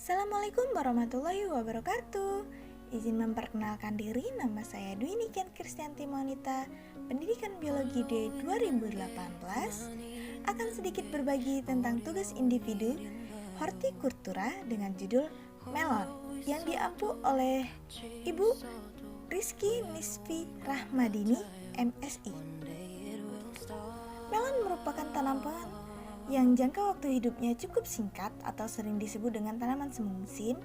Assalamualaikum warahmatullahi wabarakatuh. Izin memperkenalkan diri, nama saya Dwi Niken Kristianti Monita, Pendidikan Biologi D 2018. Akan sedikit berbagi tentang tugas individu hortikultura dengan judul Melon yang diampu oleh Ibu Rizky Nisfi Rahmadini, MSI. Melon merupakan tanaman yang jangka waktu hidupnya cukup singkat atau sering disebut dengan tanaman semusim.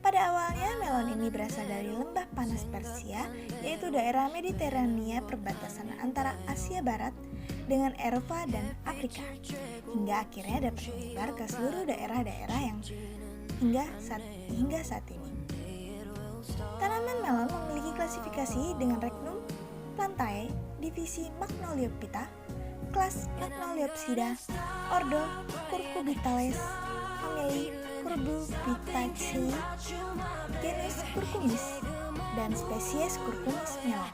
Pada awalnya, melon ini berasal dari lembah panas Persia, yaitu daerah Mediterania perbatasan antara Asia Barat dengan Eropa dan Afrika, hingga akhirnya dapat menyebar ke seluruh daerah-daerah yang hingga saat ini. Tanaman melon memiliki klasifikasi dengan regnum plantae, divisi Magnoliophyta, kelas Magnoliopsida, ordo Cucurbitales, famili Cucurbitaceae, genus Curcumis, dan spesies Curcumis melon.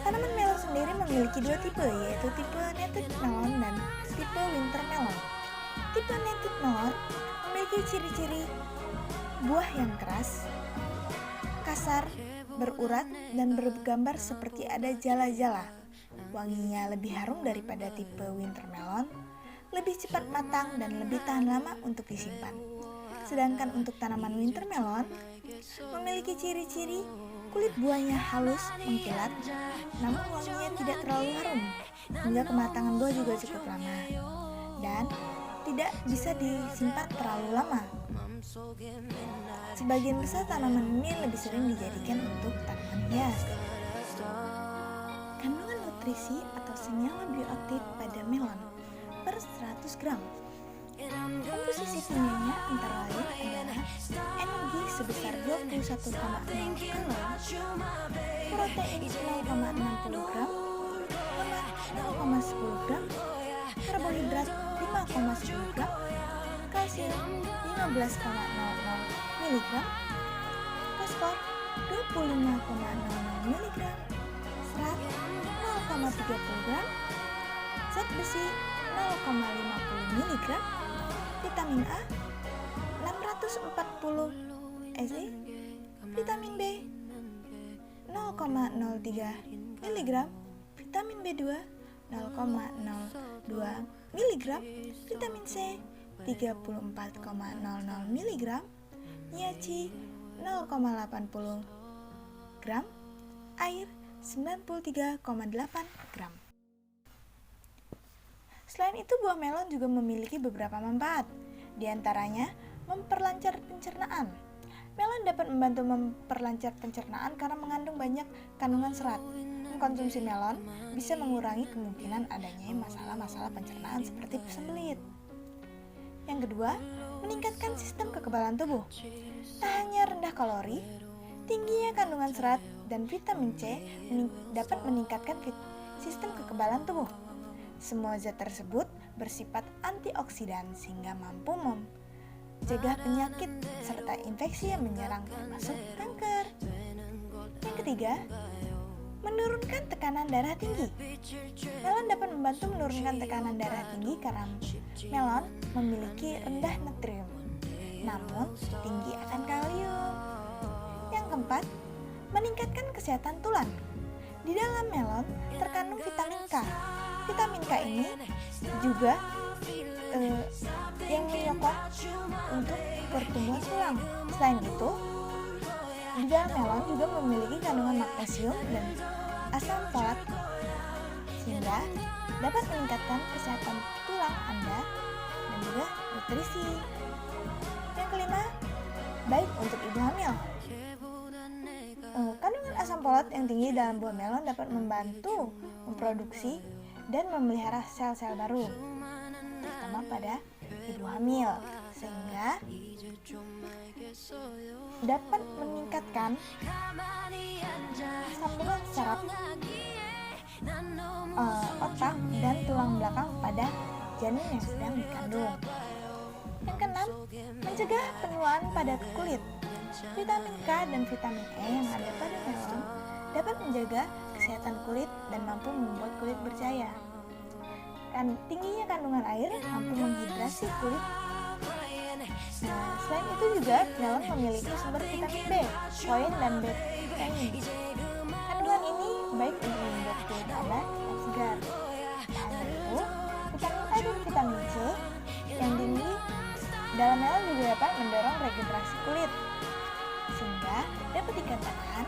Tanaman melon sendiri memiliki dua tipe, yaitu tipe native melon dan tipe winter melon. Tipe native melon memiliki ciri-ciri buah yang keras, kasar, berurat, dan bergambar seperti ada jala-jala. Wanginya lebih harum daripada tipe winter melon, lebih cepat matang dan lebih tahan lama untuk disimpan. Sedangkan untuk tanaman winter melon memiliki ciri-ciri kulit buahnya halus, mengkilat, namun wanginya tidak terlalu harum, hingga kematangan buah juga cukup lama dan tidak bisa disimpan terlalu lama. Sebagian besar tanaman ini lebih sering dijadikan untuk tanaman hias. Kandungan nutrisi atau senyawa bioaktif pada melon per 100 gram. Komposisi kimianya antara lain adalah energi sebesar 21,0 kalori, protein 0,60 gram, lemak 0,10 gram, karbohidrat 5,10 gram, kalsium 15,00 mg, fosfor 25,00 mg, serat 0,30 gram, zat besi 0,50 mg, vitamin A 640 EZ, vitamin B 0,03 mg, vitamin B2 0,02 mg, vitamin C 34,00 mg, niaci 0,80 gram, air 93,8 gram. Selain itu, buah melon juga memiliki beberapa manfaat. Di antaranya, memperlancar pencernaan. Melon dapat membantu memperlancar pencernaan karena mengandung banyak kandungan serat. Mengkonsumsi melon bisa mengurangi kemungkinan adanya masalah-masalah pencernaan seperti sembelit. Yang kedua, meningkatkan sistem kekebalan tubuh. Tak hanya rendah kalori, tingginya kandungan serat dan vitamin C dapat meningkatkan sistem kekebalan tubuh. Semua zat tersebut bersifat antioksidan sehingga mampu mencegah penyakit serta infeksi yang menyerang termasuk kanker. Yang ketiga, menurunkan tekanan darah tinggi. Melon dapat membantu menurunkan tekanan darah tinggi karena melon memiliki rendah natrium, namun tinggi akan kalium. Yang keempat, meningkatkan kesehatan tulang. Di dalam melon terkandung vitamin K. Vitamin K ini juga yang menyokong untuk pertumbuhan tulang. Selain itu, di dalam melon juga memiliki kandungan magnesium dan asam folat sehingga dapat meningkatkan kesehatan tulang Anda dan juga nutrisi. Yang kelima, baik untuk ibu hamil. Kandungan asam folat yang tinggi dalam buah melon dapat membantu memproduksi dan memelihara sel-sel baru, terutama pada ibu hamil, sehingga dapat meningkatkan sambungan saraf otak dan tulang belakang pada janin yang sedang dikandung. Yang keenam, mencegah penuaan pada kulit. Vitamin K dan vitamin E yang ada pada melon dapat menjaga kesehatan kulit dan mampu membuat kulit bercahaya. Tingginya kandungan air mampu menghidrasi kulit juga melon memiliki sumber vitamin B, koin, dan betainin. Kandungan ini baik untuk membuat kulit Anda tetap segar. Tak hanya itu, vitamin A dan vitamin C yang tinggi dalam melon juga dapat mendorong regenerasi kulit, sehingga dapat dikatakan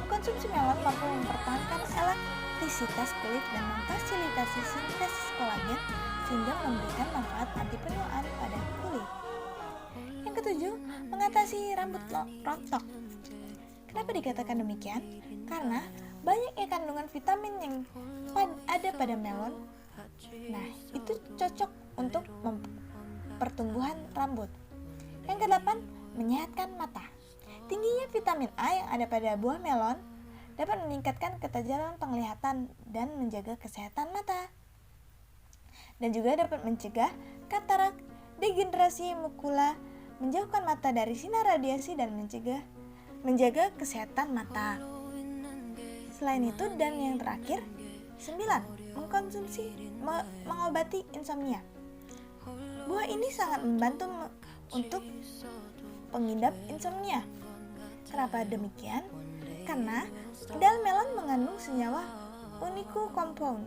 mengkonsumsi melon mampu mempertahankan elastisitas kulit dan memfasilitasi sintesis kolagen sehingga memberikan manfaat anti penuaan pada kulit. Yang ketujuh, mengatasi rambut rontok. Kenapa dikatakan demikian? Karena banyaknya kandungan vitamin yang ada pada melon. Nah, itu cocok untuk pertumbuhan rambut. Yang kedelapan, menyehatkan mata. Tingginya vitamin A yang ada pada buah melon dapat meningkatkan ketajaman penglihatan dan menjaga kesehatan mata. Dan juga dapat mencegah katarak, degenerasi makula, menjauhkan mata dari sinar radiasi dan menjaga kesehatan mata. Selain itu, dan yang terakhir, 9. Mengobati insomnia. Buah ini sangat membantu untuk pengidap insomnia. Kenapa demikian? Karena dalam melon mengandung senyawa unico compound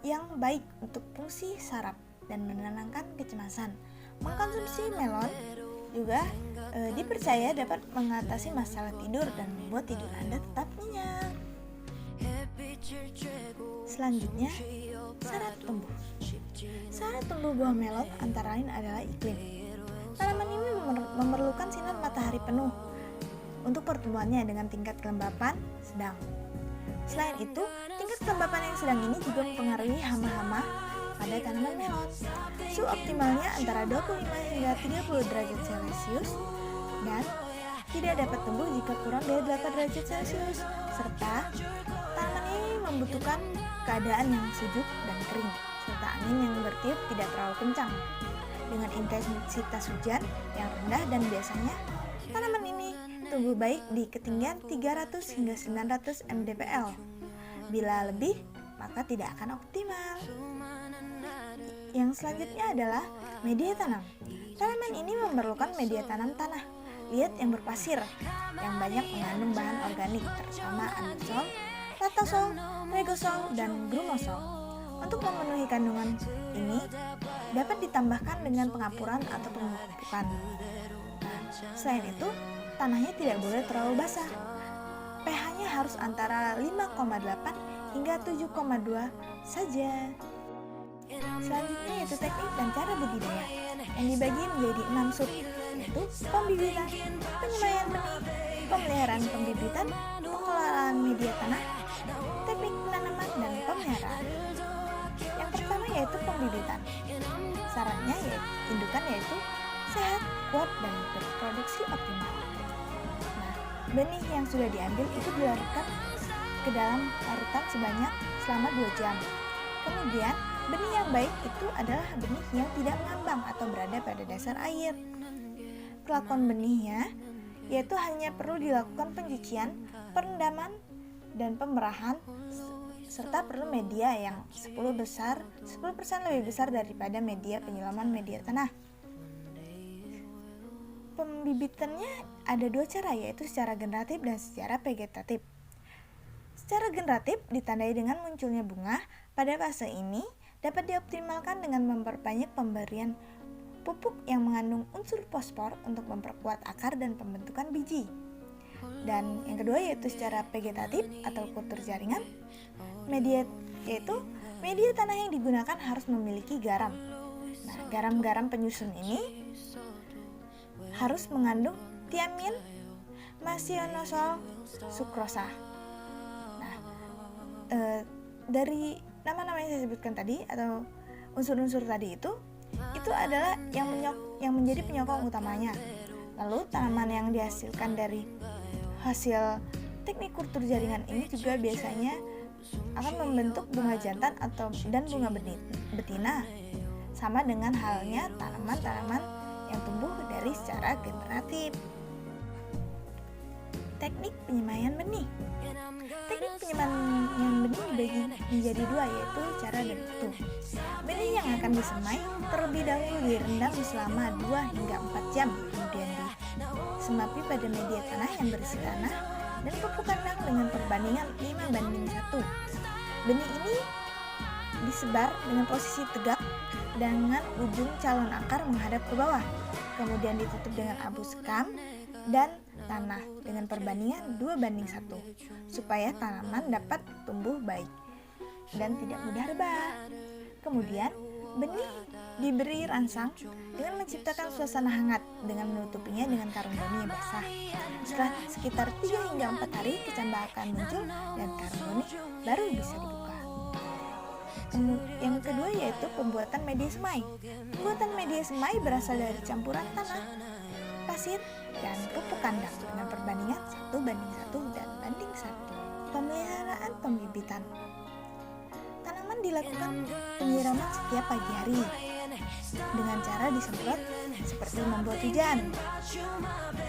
yang baik untuk fungsi saraf dan menenangkan kecemasan. Mengkonsumsi melon juga dipercaya dapat mengatasi masalah tidur dan membuat tidur Anda tetap nyenyak. Selanjutnya, syarat tumbuh. Syarat tumbuh buah melon antara lain adalah iklim. Tanaman ini memerlukan sinar matahari penuh untuk pertumbuhannya dengan tingkat kelembapan sedang. Selain itu, tingkat kelembapan yang sedang ini juga mempengaruhi hama-hama pada tanaman melon. Suhu optimalnya antara 25 hingga 30 derajat Celcius dan tidak dapat tumbuh jika kurang dari 8 derajat Celcius, serta tanaman ini membutuhkan keadaan yang sejuk dan kering, serta angin yang bertiup tidak terlalu kencang, dengan intensitas hujan yang rendah, dan biasanya tanaman ini tumbuh baik di ketinggian 300 hingga 900 mdpl. Bila lebih, maka tidak akan optimal. Yang selanjutnya adalah media tanam. Tanaman ini memerlukan media tanam tanah liat yang berpasir, yang banyak mengandung bahan organik, terutama andesol, latasol, regosol, dan grumosol. Untuk memenuhi kandungan ini, dapat ditambahkan dengan pengapuran atau pemupukan. Selain itu, tanahnya tidak boleh terlalu basah. pH-nya harus antara 5,8 hingga 7,2 saja. Selanjutnya yaitu teknik dan cara budidaya, yang dibagi menjadi 6 sub, yaitu pembibitan, penyemaian benih, pemeliharaan pembibitan, pengelolaan media tanah, teknik penanaman, dan pemeliharaan. Yang pertama yaitu pembibitan. Syaratnya indukan yaitu sehat, kuat, dan berproduksi optimal. Nah, benih yang sudah diambil itu dilarutkan ke dalam larutan sebanyak selama 2 jam. Kemudian, benih yang baik itu adalah benih yang tidak mengambang atau berada pada dasar air. Perlakuan benihnya yaitu hanya perlu dilakukan pencucian, perendaman, dan pemerahan, serta perlu media yang 10% lebih besar daripada media penyiraman media tanah. Pembibitannya ada 2 cara, yaitu secara generatif dan secara vegetatif. Secara generatif ditandai dengan munculnya bunga. Pada fase ini dapat dioptimalkan dengan memperbanyak pemberian pupuk yang mengandung unsur fosfor untuk memperkuat akar dan pembentukan biji. Dan yang kedua yaitu secara vegetatif atau kultur jaringan. Media tanah yang digunakan harus memiliki garam. Nah, garam-garam penyusun ini harus mengandung tiamin, methionine, sukrosa. Nah, dari nama-nama yang saya sebutkan tadi atau unsur-unsur tadi itu adalah yang menjadi penyokong utamanya. Lalu tanaman yang dihasilkan dari hasil teknik kultur jaringan ini juga biasanya akan membentuk bunga jantan dan bunga betina, sama dengan halnya tanaman-tanaman yang tumbuh dari secara generatif. Teknik penyemaian benih. Teknik penyemaian benih dibagi menjadi dua, yaitu cara dan waktu. Benih yang akan disemai terlebih dahulu direndam selama 2 hingga 4 jam, kemudian disemapi pada media tanah yang berisi tanah dan pupuk kandang dengan perbandingan 5:1. Benih ini disebar dengan posisi tegak dengan ujung calon akar menghadap ke bawah, kemudian ditutup dengan abu sekam dan tanah dengan perbandingan 2:1 supaya tanaman dapat tumbuh baik dan tidak mudah rebah. Kemudian benih diberi rangsang dengan menciptakan suasana hangat dengan menutupinya dengan karung benih yang basah. Setelah sekitar 3 hingga 4 hari kecambah akan muncul dan karung benih baru bisa dibuka. Yang kedua yaitu pembuatan media semai. Pembuatan media semai berasal dari campuran tanah, pasir, dan pupuk kandang dengan perbandingan 1:1 dan 1:1. Pemeliharaan pembibitan. Tanaman dilakukan penyiraman setiap pagi hari dengan cara disemprot seperti membuat hujan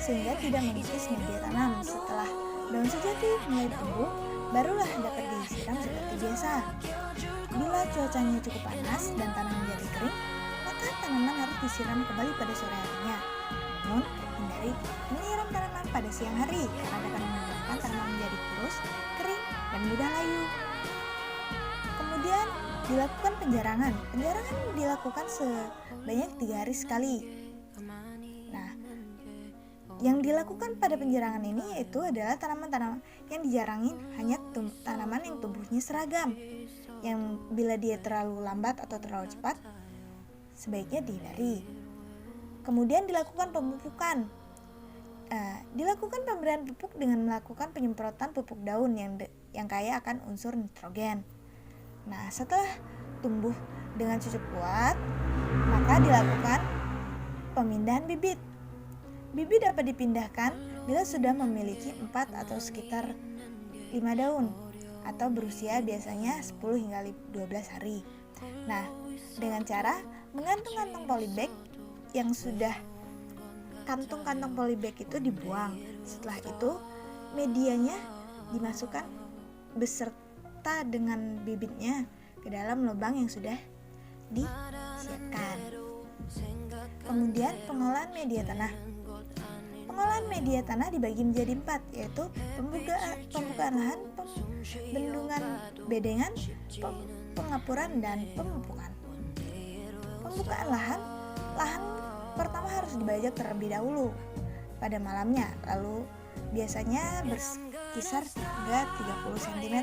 sehingga tidak mengikis media tanam. Setelah daun sejati mulai tumbuh, barulah dapat disiram seperti biasa. Bila cuacanya cukup panas dan tanah menjadi kering, maka tanaman harus disiram kembali pada sore harinya. Namun, hindari menyiram tanaman pada siang hari karena dapat menyebabkan tanaman menjadi kurus, kering, dan mudah layu. Kemudian dilakukan penjarangan. Penjarangan dilakukan sebanyak 3 hari sekali. Nah, yang dilakukan pada penjarangan ini yaitu adalah tanaman-tanaman yang dijarangin hanya tanaman yang tumbuhnya seragam. Yang bila dia terlalu lambat atau terlalu cepat, sebaiknya dihindari. Kemudian dilakukan pemupukan. Dilakukan pemberian pupuk dengan melakukan penyemprotan pupuk daun yang kaya akan unsur nitrogen. Nah, setelah tumbuh dengan cukup kuat, maka dilakukan pemindahan bibit. Bibit dapat dipindahkan bila sudah memiliki 4 atau sekitar 5 daun atau berusia biasanya 10 hingga 12 hari. Nah, dengan cara menggantung kantong polybag yang sudah kantung-kantong polybag itu dibuang. Setelah itu, medianya dimasukkan beserta dengan bibitnya ke dalam lubang yang sudah disiapkan. Kemudian pengolahan media tanah. Pengolahan media tanah dibagi menjadi 4, yaitu pembukaan lahan, bendungan bedengan, pengapuran, dan pemupukan. Pembukaan lahan pertama harus dibajak terlebih dahulu pada malamnya, lalu biasanya berkisar hingga 30 cm.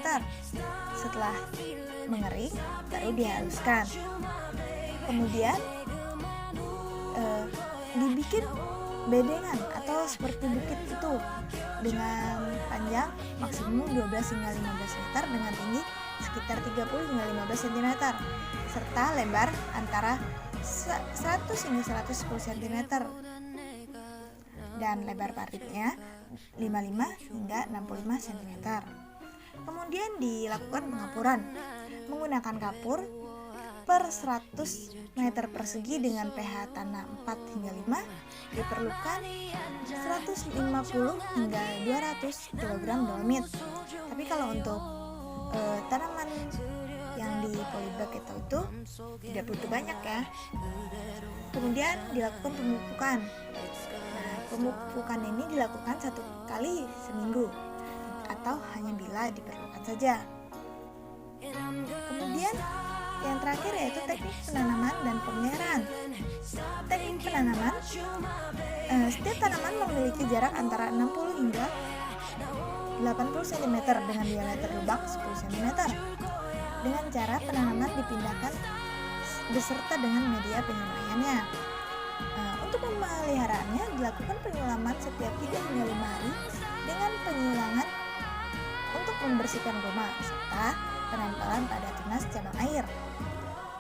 Setelah mengering, baru dihaluskan. Kemudian dibikin bedengan atau seperti bukit itu dengan panjang maksimum 12 hingga 15 meter dengan tinggi sekitar 30 hingga 15 cm serta lebar antara 100 hingga 110 cm dan lebar paritnya 55 hingga 65 cm. Kemudian dilakukan pengapuran menggunakan kapur per 100 meter persegi dengan pH tanah 4 hingga 5 diperlukan 150 hingga 200 kg dolomit. Tapi kalau untuk tanaman yang di polybag itu tidak butuh banyak ya. Kemudian dilakukan pemupukan. Nah, pemupukan ini dilakukan 1 kali seminggu atau hanya bila diperlukan saja. Kemudian yang terakhir yaitu teknik penanaman dan pemeliharaan. Teknik penanaman, setiap tanaman memiliki jarak antara 60 hingga 80 cm dengan diameter lubang 10 cm. Dengan cara penanaman dipindahkan beserta dengan media penyemaiannya. Untuk pemeliharaannya dilakukan penyulaman setiap 3 hingga 5 hari dengan penyulangan untuk membersihkan goma serta penempelan pada tunas cabang air.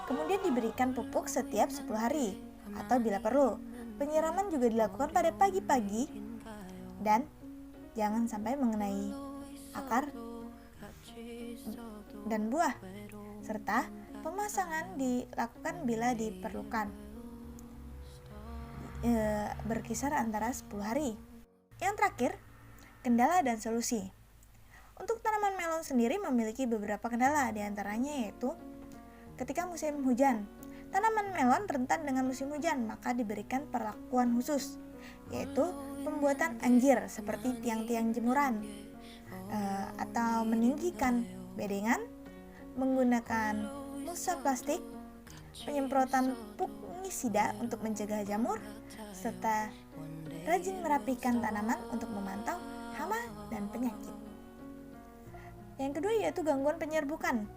Kemudian diberikan pupuk setiap 10 hari atau bila perlu. Penyiraman juga dilakukan pada pagi-pagi dan jangan sampai mengenai akar dan buah. Serta pemasangan dilakukan bila diperlukan. Berkisar antara 10 hari. Yang terakhir, kendala dan solusi. Untuk tanaman melon sendiri memiliki beberapa kendala, diantaranya yaitu ketika musim hujan. Tanaman melon rentan dengan musim hujan, maka diberikan perlakuan khusus, yaitu pembuatan anjir seperti tiang-tiang jemuran, atau meninggikan bedengan, menggunakan mulsa plastik, penyemprotan fungisida untuk mencegah jamur, serta rajin merapikan tanaman untuk memantau hama dan penyakit. Yang kedua yaitu gangguan penyerbukan.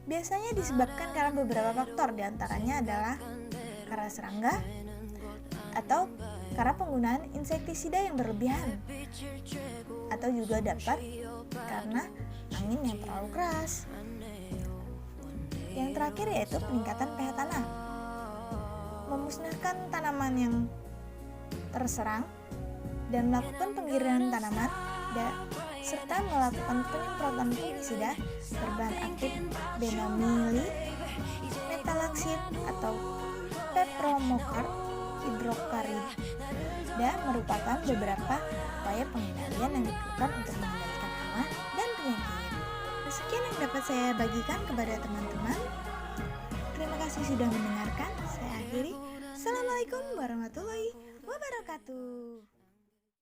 Biasanya disebabkan karena beberapa faktor, diantaranya adalah karena serangga atau karena penggunaan insektisida yang berlebihan, atau juga dapat karena angin yang terlalu keras. Yang terakhir yaitu peningkatan pH tanah. Memusnahkan tanaman yang terserang dan melakukan penggiriran tanaman serta melakukan penyemprotan fungisida berbahan aktif benamili, metalaksid atau pepromocar hidrokarida merupakan beberapa upaya pengendalian yang diperlukan untuk mengendalikan hama dan penyakit. Sekian yang dapat saya bagikan kepada teman-teman. Terima kasih sudah mendengarkan. Saya akhiri. Assalamualaikum warahmatullahi wabarakatuh.